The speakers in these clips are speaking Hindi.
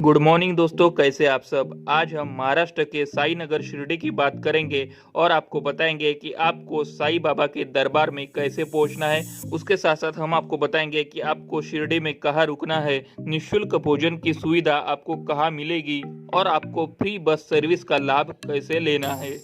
गुड मॉर्निंग दोस्तों, कैसे आप सब। आज हम महाराष्ट्र के साई नगर शिरडी की बात करेंगे और आपको बताएंगे कि आपको साई बाबा के दरबार में कैसे पहुंचना है। उसके साथ साथ हम आपको बताएंगे कि आपको शिरडी में कहाँ रुकना है, निःशुल्क भोजन की सुविधा आपको कहाँ मिलेगी और आपको फ्री बस सर्विस का लाभ कैसे लेना है।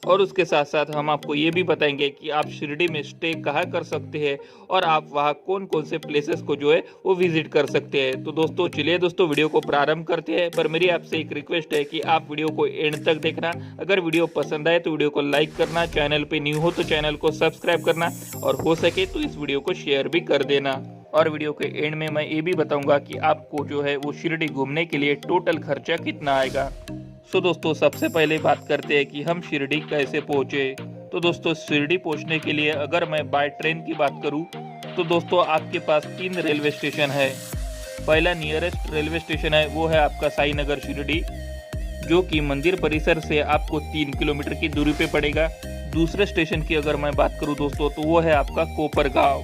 और उसके साथ साथ हम आपको ये भी बताएंगे कि आप शिरडी में स्टे कहाँ कर सकते हैं और आप वहाँ कौन कौन से प्लेसेस को जो है वो विजिट कर सकते हैं। तो दोस्तों चलिए दोस्तों वीडियो को प्रारंभ करते हैं, पर मेरी आपसे एक रिक्वेस्ट है कि आप वीडियो को एंड तक देखना। अगर वीडियो पसंद आए तो वीडियो को लाइक करना, चैनल पे न्यू हो तो चैनल को सब्सक्राइब करना और हो सके तो इस वीडियो को शेयर भी कर देना। और वीडियो के एंड में मैं ये भी बताऊंगा कि आपको जो है वो शिरडी घूमने के लिए टोटल खर्चा कितना आएगा। सो दोस्तों सबसे पहले बात करते हैं कि हम शिरडी कैसे पहुंचे। तो दोस्तों शिरडी पहुंचने के लिए अगर मैं बाय ट्रेन की बात करूं तो दोस्तों आपके पास 3 रेलवे स्टेशन है। पहला नियरेस्ट रेलवे स्टेशन है वो है आपका साई नगर शिरडी, जो कि मंदिर परिसर से आपको 3 किलोमीटर की दूरी पे पड़ेगा। दूसरे स्टेशन की अगर मैं बात करूं दोस्तों तो वो है आपका कोपरगांव।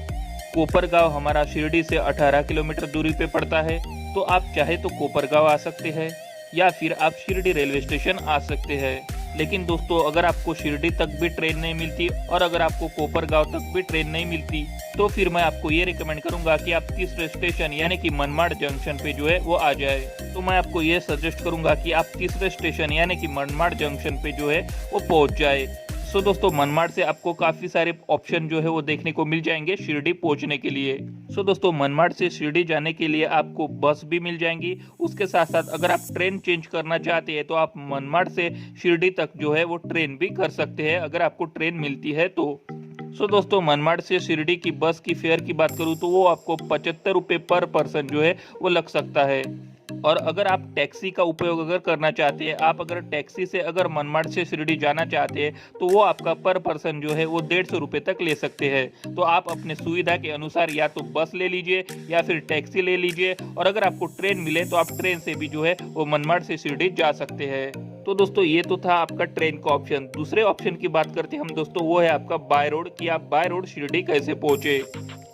कोपरगांव हमारा शिरडी से 18 किलोमीटर दूरी पे पड़ता है। तो आप चाहे तो कोपरगांव आ सकते हैं या फिर आप शिरडी रेलवे स्टेशन आ सकते हैं। लेकिन दोस्तों अगर आपको शिरडी तक भी ट्रेन नहीं मिलती और अगर आपको कोपरगांव तक भी ट्रेन नहीं मिलती तो फिर मैं आपको ये रिकमेंड करूंगा कि आप तीसरे स्टेशन यानी कि मनमाड़ जंक्शन पे जो है वो आ जाए। तो मैं आपको ये सजेस्ट करूंगा कि आप तीसरे स्टेशन यानी कि मनमाड़ जंक्शन पे जो है वो पहुंच जाए। सो दोस्तों मनमाड़ से आपको काफी सारे ऑप्शन जो है वो देखने को मिल जाएंगे शिरडी पहुंचने के लिए। सो दोस्तों मनमाड़ से शिरडी जाने के लिए आपको बस भी मिल जाएंगी। उसके साथ साथ अगर आप ट्रेन चेंज करना चाहते हैं तो आप मनमाड़ से शिरडी तक जो है वो ट्रेन भी कर सकते हैं अगर आपको ट्रेन मिलती है तो। सो दोस्तों मनमाड़ से शिरडी की बस की फेयर की बात करूँ तो वो आपको 75 रुपये पर पर्सन जो है वो लग सकता है। और अगर आप टैक्सी का उपयोग अगर करना चाहते हैं, आप अगर टैक्सी से अगर मनमाड़ से शिरडी जाना चाहते हैं तो वो आपका पर पर्सन जो है वो 150 रुपये तक ले सकते हैं। तो आप अपने सुविधा के अनुसार या तो बस ले लीजिए या फिर टैक्सी ले लीजिए, और अगर आपको ट्रेन मिले तो आप ट्रेन से भी जो है वो मनमाड़ से शिरडी जा सकते हैं। तो दोस्तों ये तो था आपका ट्रेन का ऑप्शन। दूसरे ऑप्शन की बात करते हैं हम दोस्तों, वो है आपका बाय रोड, कि आप बाय रोड शिरडी कैसे पहुंचे।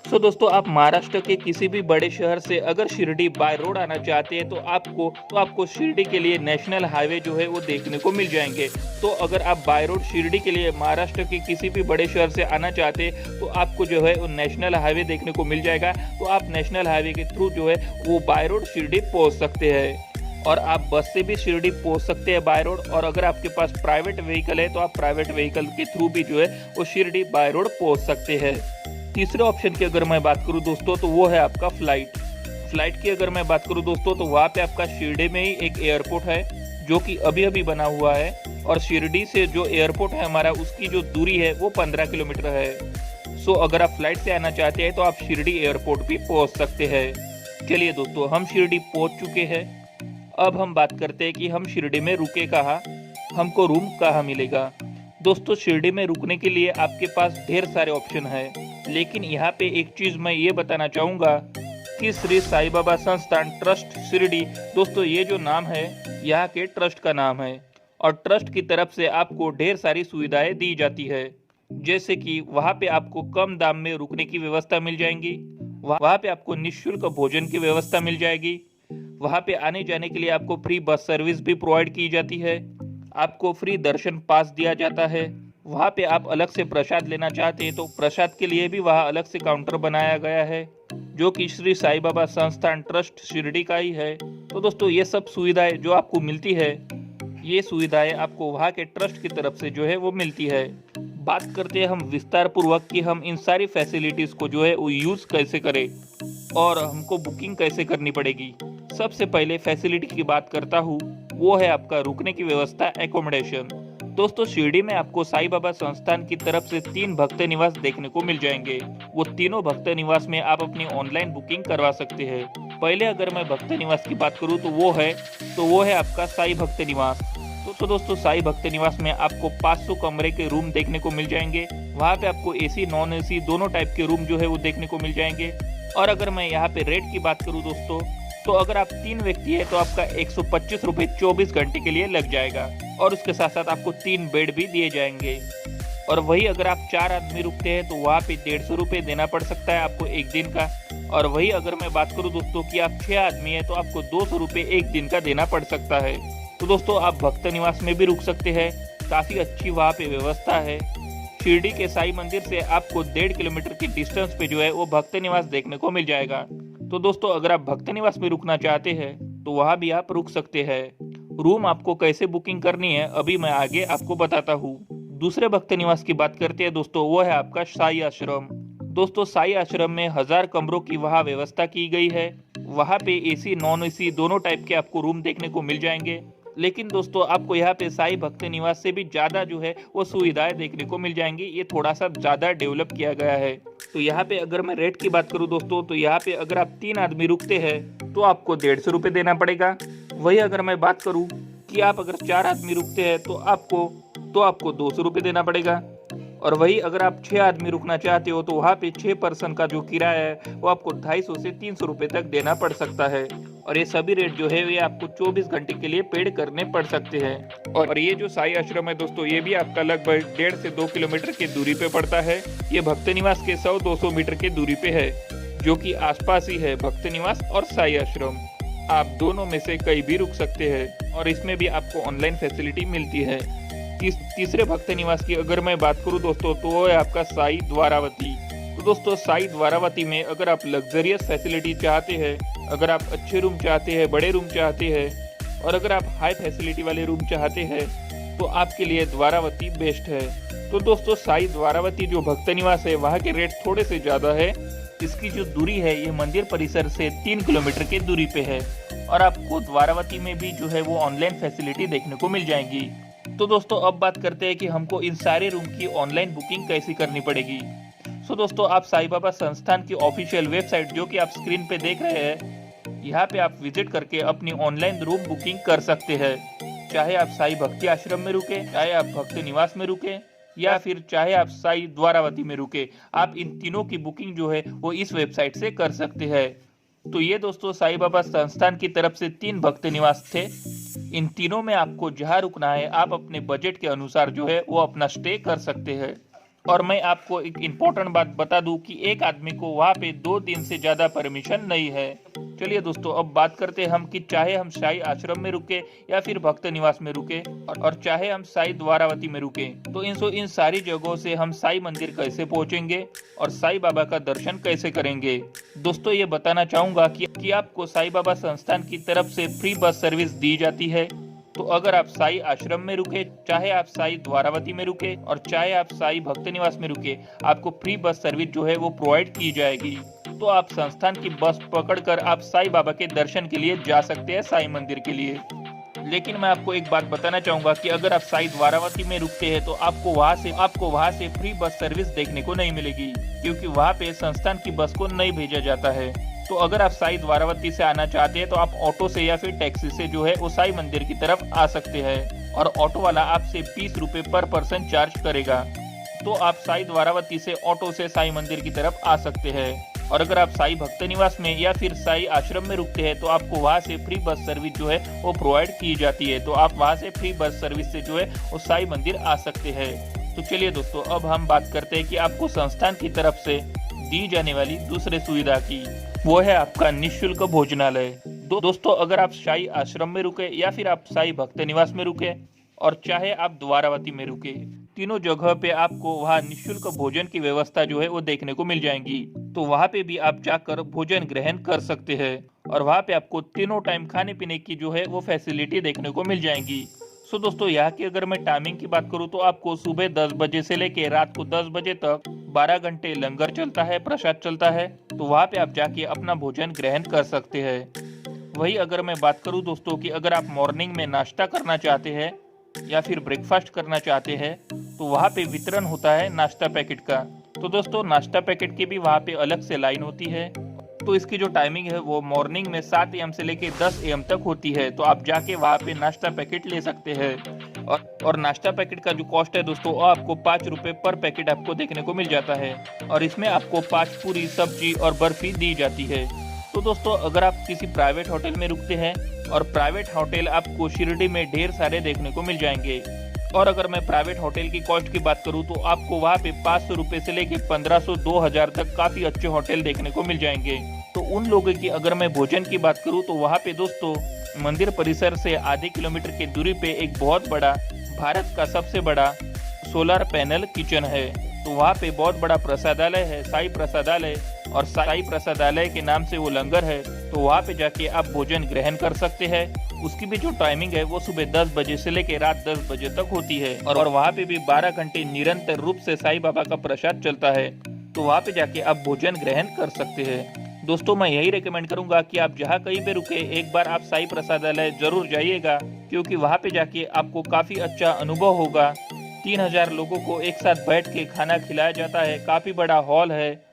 सो दोस्तों आप महाराष्ट्र के किसी भी बड़े शहर से अगर शिरडी बाय रोड आना चाहते हैं तो आपको शिरडी के लिए नेशनल हाईवे जो है वो देखने को मिल जाएंगे। तो अगर आप बाय रोड शिरडी के लिए महाराष्ट्र के किसी भी बड़े शहर से आना चाहते हैं तो आपको जो है वो नेशनल हाईवे देखने को मिल जाएगा। तो आप नेशनल हाईवे के थ्रू जो है वो बाय रोड शिरडी पहुंच सकते हैं। और आप बस से भी शिरडी पहुंच सकते हैं बाय रोड, और अगर आपके पास प्राइवेट व्हीकल है तो आप प्राइवेट व्हीकल के थ्रू भी जो है वो शिरडी बाय रोड पहुंच सकते हैं। तीसरे ऑप्शन की अगर मैं बात करूं दोस्तों तो वो है आपका फ्लाइट की अगर मैं बात करूं दोस्तों तो वहाँ पे आपका शिरडी में ही एक एयरपोर्ट है जो कि अभी अभी बना हुआ है, और शिरडी से जो एयरपोर्ट है हमारा उसकी जो दूरी है वो 15 किलोमीटर है। सो अगर आप फ्लाइट से आना चाहते हैं तो आप शिरडी एयरपोर्ट भी पहुंच सकते हैं। चलिए दोस्तों हम शिरडी पहुंच चुके हैं। अब हम बात करते हैं कि हम शिरडी में रुके कहाँ, हमको रूम कहाँ मिलेगा। दोस्तों शिरडी में रुकने के लिए आपके पास ढेर सारे ऑप्शन है, लेकिन यहाँ पे एक चीज मैं ये बताना चाहूंगा कि श्री साई बाबा संस्थान ट्रस्ट शिरडी, दोस्तों ये जो नाम है यहाँ के ट्रस्ट का नाम है, और ट्रस्ट की तरफ से आपको ढेर सारी सुविधाएं दी जाती है। जैसे कि वहाँ पे आपको कम दाम में रुकने की व्यवस्था मिल जाएंगी, वहाँ पे आपको निःशुल्क भोजन की व्यवस्था मिल जाएगी, वहाँ पे आने जाने के लिए आपको फ्री बस सर्विस भी प्रोवाइड की जाती है, आपको फ्री दर्शन पास दिया जाता है। वहाँ पे आप अलग से प्रसाद लेना चाहते हैं तो प्रसाद के लिए भी वहाँ अलग से काउंटर बनाया गया है जो कि श्री साई बाबा संस्थान ट्रस्ट शिरडी का ही है। तो दोस्तों ये सब सुविधाएं जो आपको मिलती है, ये सुविधाएं आपको वहाँ के ट्रस्ट की तरफ से जो है वो मिलती है। बात करते हैं हम विस्तार पूर्वक कि हम इन सारी फैसिलिटीज को जो है वो यूज कैसे करें और हमको बुकिंग कैसे करनी पड़ेगी। सबसे पहले फैसिलिटी की बात करता हूँ, वो है आपका रुकने की व्यवस्था, एकोमोडेशन। दोस्तों शिरडी में आपको साई बाबा संस्थान की तरफ से 3 भक्त निवास देखने को मिल जाएंगे। वो तीनों भक्त निवास में आप अपनी ऑनलाइन बुकिंग करवा सकते हैं। पहले अगर मैं भक्त निवास की बात करूँ तो वो है आपका साई भक्त निवास। तो दोस्तों साई भक्त निवास में आपको 500 कमरे के रूम देखने को मिल जाएंगे। वहाँ पे आपको एसी नॉन एसी दोनों टाइप के रूम जो है वो देखने को मिल जाएंगे। और अगर मैं यहाँ पे रेट की बात करूँ दोस्तों तो अगर आप 3 व्यक्ति है तो आपका 125 रुपये 24 घंटे के लिए लग जाएगा, और उसके साथ साथ आपको 3 बेड भी दिए जाएंगे। और वही अगर आप 4 आदमी रुकते हैं तो वहाँ पे 150 रुपये देना पड़ सकता है आपको एक दिन का। और वही अगर मैं बात करूं दोस्तों कि आप 6 आदमी हैं तो आपको 200 रुपये एक दिन का देना पड़ सकता है। तो दोस्तों आप भक्त निवास में भी रुक सकते हैं, काफ़ी अच्छी वहाँ पे व्यवस्था है। शिरडी के साई मंदिर से आपको 1.5 किलोमीटर की डिस्टेंस पे जो है वो भक्त निवास देखने को मिल जाएगा। तो दोस्तों अगर आप भक्त निवास में रुकना चाहते हैं तो वहाँ भी आप रुक सकते हैं। रूम आपको कैसे बुकिंग करनी है अभी मैं आगे आपको बताता हूँ। दूसरे भक्त निवास की बात करते हैं दोस्तों, वो है आपका साई आश्रम। दोस्तों साई आश्रम में 1000 कमरों की वहाँ व्यवस्था की गई है। वहाँ पे एसी नॉन एसी दोनों टाइप के आपको रूम देखने को मिल जाएंगे। लेकिन दोस्तों आपको यहाँ पे साई भक्त निवास से भी ज्यादा जो है वो सुविधाएं देखने को मिल जाएंगी। ये थोड़ा सा ज्यादा डेवलप किया गया है। तो यहाँ पे अगर मैं रेट की बात करूँ दोस्तों, तो यहाँ पे अगर आप 3 आदमी रुकते हैं तो आपको 150 रुपये देना पड़ेगा। वही अगर मैं बात करूँ कि आप अगर 4 आदमी रुकते हैं तो आपको 200 रुपये देना पड़ेगा। और वही अगर आप 6 आदमी रुकना चाहते हो तो वहाँ पे 6 पर्सन का जो किराया है वो आपको 250 से 300 रुपये तक देना पड़ सकता है। और ये सभी रेट जो है ये आपको 24 घंटे के लिए पेड करने पड़ सकते हैं। और ये जो साई आश्रम है दोस्तों, ये भी आपका लगभग 1.5 से 2 किलोमीटर की दूरी पे पड़ता है। ये भक्त निवास के 100-200 मीटर की दूरी पे है, जो कि आसपास ही है भक्त निवास और साई आश्रम। आप दोनों में से कहीं भी रुक सकते हैं और इसमें भी आपको ऑनलाइन फैसिलिटी मिलती है। तीसरे भक्त निवास की अगर मैं बात करूं दोस्तों, तो वो है आपका साई द्वारावती। तो दोस्तों साई द्वारावती में अगर आप लग्जरियस फैसिलिटी चाहते हैं, अगर आप अच्छे रूम चाहते हैं, बड़े रूम चाहते हैं और अगर आप हाई फैसिलिटी वाले रूम चाहते हैं तो आपके लिए द्वारावती बेस्ट है। तो दोस्तों साई द्वारावती जो भक्त निवास है वहाँ के रेट थोड़े से ज़्यादा है। इसकी जो दूरी है ये मंदिर परिसर से 3 किलोमीटर की दूरी पे है और आपको द्वारावती में भी जो है वो ऑनलाइन फैसिलिटी देखने को मिल जाएंगी। तो दोस्तों अब बात करते हैं कि हमको इन सारे रूम की ऑनलाइन बुकिंग कैसे करनी पड़ेगी। सो दोस्तों आप साई बाबा संस्थान की ऑफिशियल वेबसाइट जो कि आप स्क्रीन पे देख रहे हैं, यहाँ पे आप विजिट करके अपनी ऑनलाइन रूम बुकिंग कर सकते हैं। चाहे आप साई भक्ति आश्रम में रुके, चाहे आप भक्त निवास में रुके या फिर चाहे आप साई द्वारावती में रुके, आप इन तीनों की बुकिंग जो है वो इस वेबसाइट से कर सकते हैं। तो ये दोस्तों साई बाबा संस्थान की तरफ से 3 भक्त निवास थे। इन तीनों में आपको जहाँ रुकना है आप अपने बजट के अनुसार जो है वो अपना स्टे कर सकते हैं। और मैं आपको एक इम्पोर्टेंट बात बता दूं कि एक आदमी को वहाँ पे 2 दिन से ज्यादा परमिशन नहीं है। चलिए दोस्तों अब बात करते हैं हम कि चाहे हम साई आश्रम में रुके या फिर भक्त निवास में रुके और चाहे हम साई द्वारावती में रुके, तो इन सारी जगहों से हम साई मंदिर कैसे पहुंचेंगे और साई बाबा का दर्शन कैसे करेंगे। दोस्तों ये बताना चाहूंगा कि आपको साई बाबा संस्थान की तरफ से फ्री बस सर्विस दी जाती है। तो अगर आप साई आश्रम में रुके, चाहे आप साई द्वारावती में रुके और चाहे आप साई भक्त निवास में रुके, आपको फ्री बस सर्विस जो है वो प्रोवाइड की जाएगी। तो आप संस्थान की बस पकड़कर आप साई बाबा के दर्शन के लिए जा सकते हैं साई मंदिर के लिए। लेकिन मैं आपको एक बात बताना चाहूंगा कि अगर आप साई द्वारावती में रुकते हैं तो आपको वहां से फ्री बस सर्विस देखने को नहीं मिलेगी, क्योंकि वहां पे संस्थान की बस को नहीं भेजा जाता है। तो अगर आप साई द्वारावती से आना चाहते हैं तो आप ऑटो से या फिर टैक्सी से जो है वो साई मंदिर की तरफ आ सकते हैं और ऑटो वाला आपसे 20 रुपए पर पर्सन चार्ज करेगा। तो आप साई द्वारावती से ऑटो से साई मंदिर की तरफ आ सकते हैं। और अगर आप साई भक्त निवास में या फिर साई आश्रम में रुकते हैं तो आपको वहां से फ्री बस सर्विस जो है वो प्रोवाइड की जाती है। तो आप वहां से फ्री बस सर्विस से जो है वो साई मंदिर आ सकते हैं। तो चलिए दोस्तों अब हम बात करते हैं कि आपको संस्थान की तरफ से दी जाने वाली दूसरे सुविधा की, वो है आपका निःशुल्क भोजनालय। दोस्तों अगर आप साई आश्रम में रुके या फिर आप साई भक्त निवास में रुके और चाहे आप द्वारावती में रुके, तीनों जगह पे आपको वहाँ निःशुल्क भोजन की व्यवस्था जो है वो देखने को मिल जाएंगी। तो वहाँ पे भी आप जाकर भोजन ग्रहण कर सकते हैं और वहाँ पे आपको तीनों टाइम खाने पीने की जो है वो फैसिलिटी देखने को मिल जाएंगी। सो दोस्तों यहाँ की अगर मैं टाइमिंग की बात करूँ तो आपको सुबह 10 बजे से लेके रात को 10 बजे तक 12 घंटे लंगर चलता है, प्रसाद चलता है। तो वहाँ पे आप जाके अपना भोजन ग्रहण कर सकते हैं। वही अगर मैं बात करूँ दोस्तों कि अगर आप मॉर्निंग में नाश्ता करना चाहते हैं या फिर ब्रेकफास्ट करना चाहते हैं तो वहाँ पे वितरण होता है नाश्ता पैकेट का। तो दोस्तों नाश्ता पैकेट की भी वहाँ पे अलग से लाइन होती है। तो इसकी जो टाइमिंग है वो मॉर्निंग में 7 AM से लेके 10 AM तक होती है। तो आप जाके वहाँ पे नाश्ता पैकेट ले सकते हैं और नाश्ता पैकेट का जो कॉस्ट है दोस्तों वो आपको 5 रुपए पर पैकेट आपको देखने को मिल जाता है और इसमें आपको 5 पूरी, सब्जी और बर्फी दी जाती है। तो दोस्तों अगर आप किसी प्राइवेट होटल में रुकते हैं और प्राइवेट होटल आपको शिरडी में ढेर सारे देखने को मिल जाएंगे, और अगर मैं प्राइवेट होटल की कॉस्ट की बात करूं तो आपको वहां पे 500 रुपए से लेके 1500-2000 तक काफी अच्छे होटल देखने को मिल जाएंगे। उन लोगों की अगर मैं भोजन की बात करूँ तो वहाँ पे दोस्तों मंदिर परिसर से आधे किलोमीटर की दूरी पे एक बहुत बड़ा भारत का सबसे बड़ा सोलर पैनल किचन है। तो वहाँ पे बहुत बड़ा प्रसादालय है, साई प्रसादालय, और साई प्रसादालय के नाम से वो लंगर है। तो वहाँ पे जाके आप भोजन ग्रहण कर सकते हैं। उसकी भी जो टाइमिंग है वो सुबह 10 बजे से लेकर रात 10 बजे तक होती है और वहाँ पे भी 12 घंटे निरंतर रूप से साई बाबा का प्रसाद चलता है। तो वहाँ पे जाके आप भोजन ग्रहण कर सकते हैं। दोस्तों मैं यही रेकमेंड करूंगा कि आप जहाँ कहीं पे रुके एक बार आप साई प्रसादालय जरूर जाइएगा, क्योंकि वहाँ पे जाके आपको काफी अच्छा अनुभव होगा। 3000 लोगों को एक साथ बैठ के खाना खिलाया जाता है, काफी बड़ा हॉल है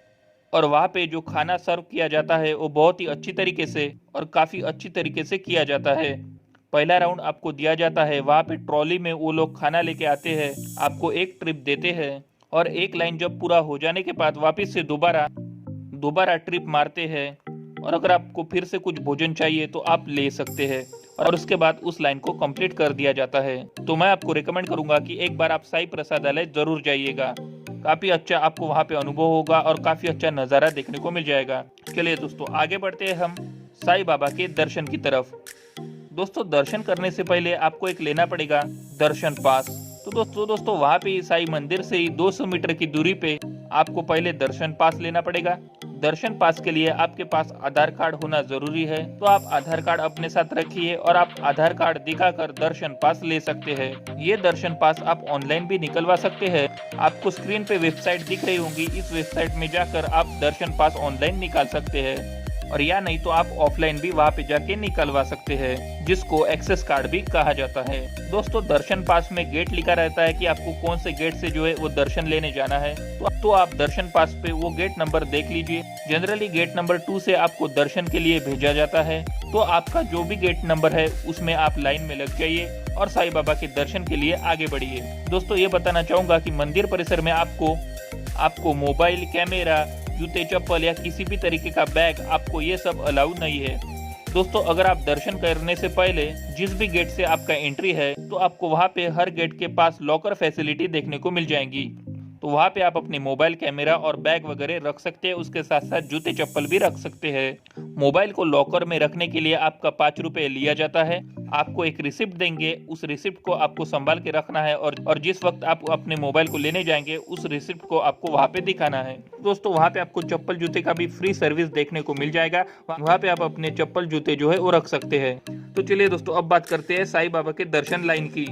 और वहाँ पे जो खाना सर्व किया जाता है वो बहुत ही अच्छी तरीके से और काफी अच्छी तरीके से किया जाता है। पहला राउंड आपको दिया जाता है, वहाँ पे ट्रॉली में वो लोग खाना लेके आते हैं, आपको एक ट्रिप देते हैं और एक लाइन जब पूरा हो जाने के बाद वापस से दोबारा ट्रिप मारते हैं और अगर आपको फिर से कुछ भोजन चाहिए तो आप ले सकते हैं और उसके बाद उस लाइन को कंप्लीट कर दिया जाता है। तो मैं आपको रिकमेंड करूंगा कि एक बार आप साई प्रसादालय जरूर जाइएगा, काफी अच्छा आपको वहाँ पे अनुभव होगा और काफी अच्छा नज़ारा देखने को मिल जाएगा। चलिए दोस्तों आगे बढ़ते हैं हम साई बाबा के दर्शन की तरफ। दोस्तों दर्शन करने से पहले आपको एक लेना पड़ेगा दर्शन पास। तो दोस्तों वहाँ पे साई मंदिर से ही 200 मीटर की दूरी पे आपको पहले दर्शन पास लेना पड़ेगा। दर्शन पास के लिए आपके पास आधार कार्ड होना जरूरी है, तो आप आधार कार्ड अपने साथ रखिए और आप आधार कार्ड दिखाकर दर्शन पास ले सकते हैं। ये दर्शन पास आप ऑनलाइन भी निकलवा सकते हैं। आपको स्क्रीन पे वेबसाइट दिख रही होंगी, इस वेबसाइट में जाकर आप दर्शन पास ऑनलाइन निकाल सकते हैं और या नहीं तो आप ऑफलाइन भी वहाँ पे जाके निकलवा सकते हैं, जिसको एक्सेस कार्ड भी कहा जाता है। दोस्तों दर्शन पास में गेट लिखा रहता है कि आपको कौन से गेट से जो है वो दर्शन लेने जाना है। तो आप दर्शन पास पे वो गेट नंबर देख लीजिए। जनरली गेट नंबर 2 से आपको दर्शन के लिए भेजा जाता है, तो आपका जो भी गेट नंबर है उसमें आप लाइन में लग जाइए और साई बाबा के दर्शन के लिए आगे बढ़िए। दोस्तों ये बताना चाहूंगा कि मंदिर परिसर में आपको मोबाइल, कैमरा, जूते, चप्पल या किसी भी तरीके का बैग आपको ये सब अलाउ नहीं है। दोस्तों अगर आप दर्शन करने से पहले जिस भी गेट से आपका एंट्री है तो आपको वहाँ पे हर गेट के पास लॉकर फैसिलिटी देखने को मिल जाएंगी। तो वहाँ पे आप अपने मोबाइल, कैमरा और बैग वगैरह रख सकते हैं, उसके साथ साथ जूते चप्पल भी रख सकते हैं। मोबाइल को लॉकर में रखने के लिए आपका 5 रुपए लिया जाता है। आपको एक रिसिप्ट देंगे, उस रिसिप्ट को आपको संभाल के रखना है और जिस वक्त आप अपने मोबाइल को लेने जाएंगे उस रिसिप्ट को आपको वहाँ पे दिखाना है। दोस्तों वहाँ पे आपको चप्पल जूते का भी फ्री सर्विस देखने को मिल जाएगा, वहाँ पे आप अपने चप्पल जूते जो है वो रख सकते हैं। तो चलिए दोस्तों अब बात करते हैं साई बाबा के दर्शन लाइन की।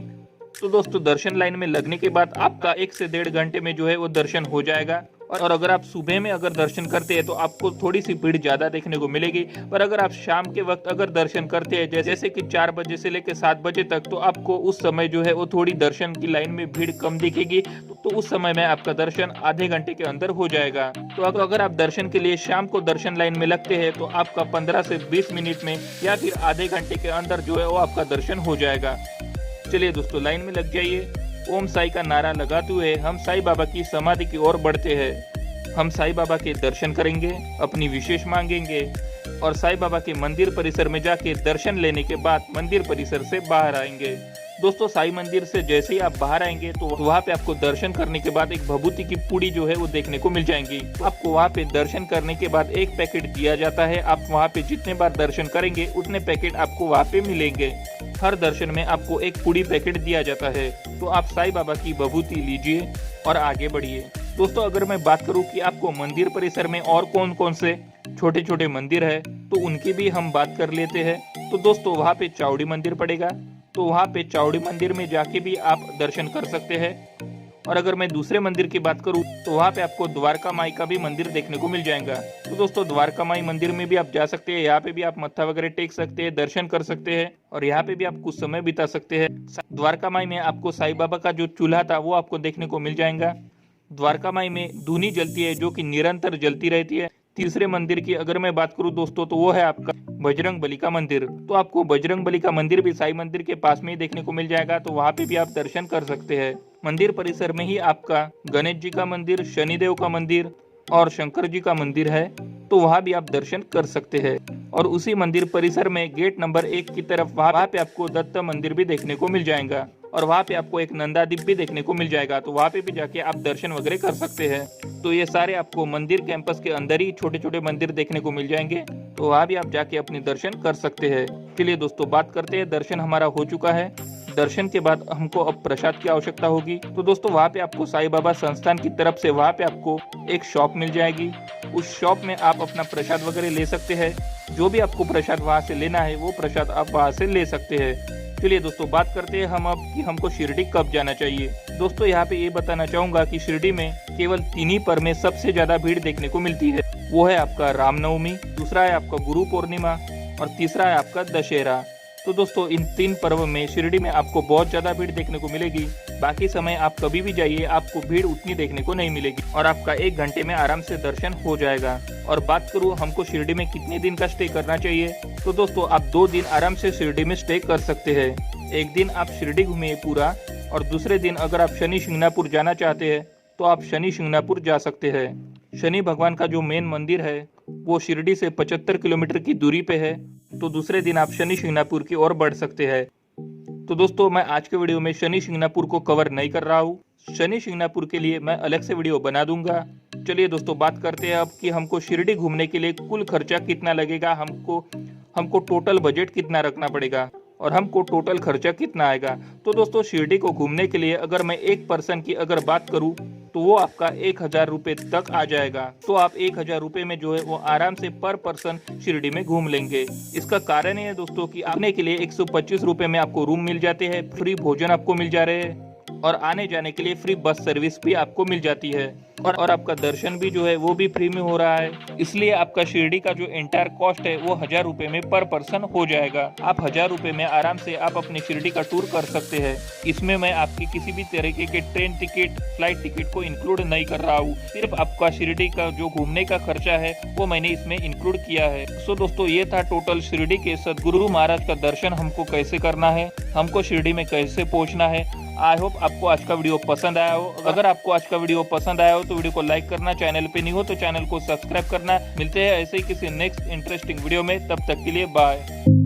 तो दोस्तों दर्शन लाइन में लगने के बाद आपका 1 से 1.5 घंटे में जो है वो दर्शन हो जाएगा और अगर आप सुबह में अगर दर्शन करते हैं तो आपको थोड़ी सी भीड़ ज्यादा देखने को मिलेगी, पर अगर आप शाम के वक्त अगर दर्शन करते हैं जैसे कि 4 बजे से लेकर 7 बजे तक, तो आपको उस समय जो है वो थोड़ी दर्शन की लाइन में भीड़ कम दिखेगी। तो उस समय में आपका दर्शन आधे घंटे के अंदर हो जाएगा। तो अगर आप दर्शन के लिए शाम को दर्शन लाइन में लगते हैं तो आपका 15 से 20 मिनट में या फिर आधे घंटे के अंदर जो है वो आपका दर्शन हो जाएगा। चलिए दोस्तों लाइन में लग जाइए। ओम साई का नारा लगाते हुए हम साई बाबा की समाधि की ओर बढ़ते हैं। हम साई बाबा के दर्शन करेंगे, अपनी विशेष मांगेंगे और साई बाबा के मंदिर परिसर में जाके दर्शन लेने के बाद मंदिर परिसर से बाहर आएंगे। दोस्तों साई मंदिर से जैसे ही आप बाहर आएंगे तो वहाँ पे आपको दर्शन करने के बाद एक भभूति की पुड़ी जो है वो देखने को मिल जाएंगी। आपको वहाँ पे दर्शन करने के बाद एक पैकेट दिया जाता है। आप वहाँ पे जितने बार दर्शन करेंगे उतने पैकेट आपको वहाँ पे मिलेंगे। हर दर्शन में आपको एक पुड़ी पैकेट दिया जाता है। तो आप साई बाबा की भभूति लीजिए और आगे बढ़िए। दोस्तों अगर मैं बात करूं कि आपको मंदिर परिसर में और कौन कौन से छोटे छोटे मंदिर है तो उनकी भी हम बात कर लेते हैं। तो दोस्तों वहाँ पे चावड़ी मंदिर पड़ेगा, तो वहाँ पे चावड़ी मंदिर में जाके भी आप दर्शन कर सकते हैं। और अगर मैं दूसरे मंदिर की बात करूं तो वहाँ पे आपको द्वारका माई का भी मंदिर देखने को मिल जाएगा। तो दोस्तों द्वारका माई मंदिर में भी आप जा सकते हैं, यहाँ पे भी आप मत्था वगैरह टेक सकते हैं, दर्शन कर सकते हैं और यहाँ पे भी आप कुछ समय बिता सकते हैं। द्वारका माई में आपको साई बाबा का जो चूल्हा था वो आपको देखने को मिल जाएगा। द्वारका माई में धूनी जलती है जो कि निरंतर जलती रहती है। तीसरे मंदिर की अगर मैं बात करूं दोस्तों तो वो है आपका बजरंग बली का मंदिर। तो आपको बजरंग बली का मंदिर भी साई मंदिर के पास में ही देखने को मिल जाएगा, तो वहाँ पे भी आप दर्शन कर सकते हैं। मंदिर परिसर में ही आपका गणेश जी का मंदिर, शनिदेव का मंदिर और शंकर जी का मंदिर है, तो वहाँ भी आप दर्शन कर सकते हैं। और उसी मंदिर परिसर में गेट नंबर 1 की तरफ वहाँ पे आपको दत्त मंदिर भी देखने को मिल जाएगा। और वहाँ पे आपको एक नंदादीप भी देखने को मिल जाएगा, तो वहाँ पे भी जाके आप दर्शन वगैरह कर सकते हैं। तो ये सारे आपको मंदिर कैंपस के अंदर ही छोटे छोटे मंदिर देखने को मिल जाएंगे, तो वहाँ भी आप जाके अपने दर्शन कर सकते हैं। चलिए दोस्तों बात करते हैं, दर्शन हमारा हो चुका है। दर्शन के बाद हमको अब प्रसाद की आवश्यकता होगी, तो दोस्तों वहाँ पे आपको साईं बाबा संस्थान की तरफ से वहाँ पे आपको एक शॉप मिल जाएगी। उस शॉप में आप अपना प्रसाद वगैरह ले सकते हैं। जो भी आपको प्रसाद वहाँ से लेना है वो प्रसाद आप वहाँ से ले सकते हैं। चलिए दोस्तों बात करते हैं हम अब कि हमको शिरडी कब जाना चाहिए। दोस्तों यहाँ पे ये बताना चाहूंगा कि शिरडी में केवल 3 ही पर्व में सबसे ज्यादा भीड़ देखने को मिलती है। वो है आपका रामनवमी, दूसरा है आपका गुरु पूर्णिमा और तीसरा है आपका दशहरा। तो दोस्तों इन 3 पर्व में शिरडी में आपको बहुत ज्यादा भीड़ देखने को मिलेगी। बाकी समय आप कभी भी जाइए आपको भीड़ उतनी देखने को नहीं मिलेगी और आपका 1 घंटे में आराम से दर्शन हो जाएगा। और बात करूँ हमको शिरडी में कितने दिन का स्टे करना चाहिए, तो दोस्तों आप 2 दिन आराम से शिरडी में स्टे कर सकते हैं। एक दिन आप शिरडी घूमिए पूरा, और दूसरे दिन अगर आप शनि शिंगणापुर जाना चाहते हैं तो आप शनि शिंगणापुर जा सकते हैं। शनि भगवान का जो मेन मंदिर है वो शिरडी से 75 किलोमीटर की दूरी पे है, तो दूसरे दिन आप शनि शिंगणापुर की ओर बढ़ सकते हैं। तो दोस्तों मैं आज के वीडियो में शनि शिंगणापुर को कवर नहीं कर रहा हूँ, शनि शिंगणापुर के लिए मैं अलग से वीडियो बना दूंगा। चलिए दोस्तों बात करते हैं अब कि हमको शिरडी घूमने के लिए कुल खर्चा कितना लगेगा, हमको टोटल बजट कितना रखना पड़ेगा और हमको टोटल खर्चा कितना आएगा। तो दोस्तों शिरडी को घूमने के लिए अगर मैं एक पर्सन की अगर बात करूं तो वो आपका 1000 रुपये तक आ जाएगा। तो आप 1000 रुपये में जो है वो आराम से पर पर्सन शिरडी में घूम लेंगे। इसका कारण ये है दोस्तों कि आने के लिए 125 रुपये में आपको रूम मिल जाते हैं, फ्री भोजन आपको मिल जा रहे हैं और आने जाने के लिए फ्री बस सर्विस भी आपको मिल जाती है और आपका दर्शन भी जो है वो भी फ्री में हो रहा है। इसलिए आपका शिरडी का जो एंटायर कॉस्ट है वो 1000 रुपये में पर पर्सन हो जाएगा। आप 1000 रुपये में आराम से आप अपने शिरडी का टूर कर सकते हैं। इसमें मैं आपकी किसी भी तरीके के ट्रेन टिकट, फ्लाइट टिकट को इंक्लूड नहीं कर रहा हूँ, सिर्फ आपका शिरडी का जो घूमने का खर्चा है वो मैंने इसमें इंक्लूड किया है। सो दोस्तों ये था टोटल शिरडी के सदगुरु महाराज का दर्शन हमको कैसे करना है, हमको शिरडी में कैसे पहुंचना है। आई होप आपको आज का वीडियो पसंद आया हो। अगर आपको आज का वीडियो पसंद आया हो तो वीडियो को लाइक करना, चैनल पे नहीं हो तो चैनल को सब्सक्राइब करना। मिलते हैं ऐसे ही किसी नेक्स्ट इंटरेस्टिंग वीडियो में, तब तक के लिए बाय।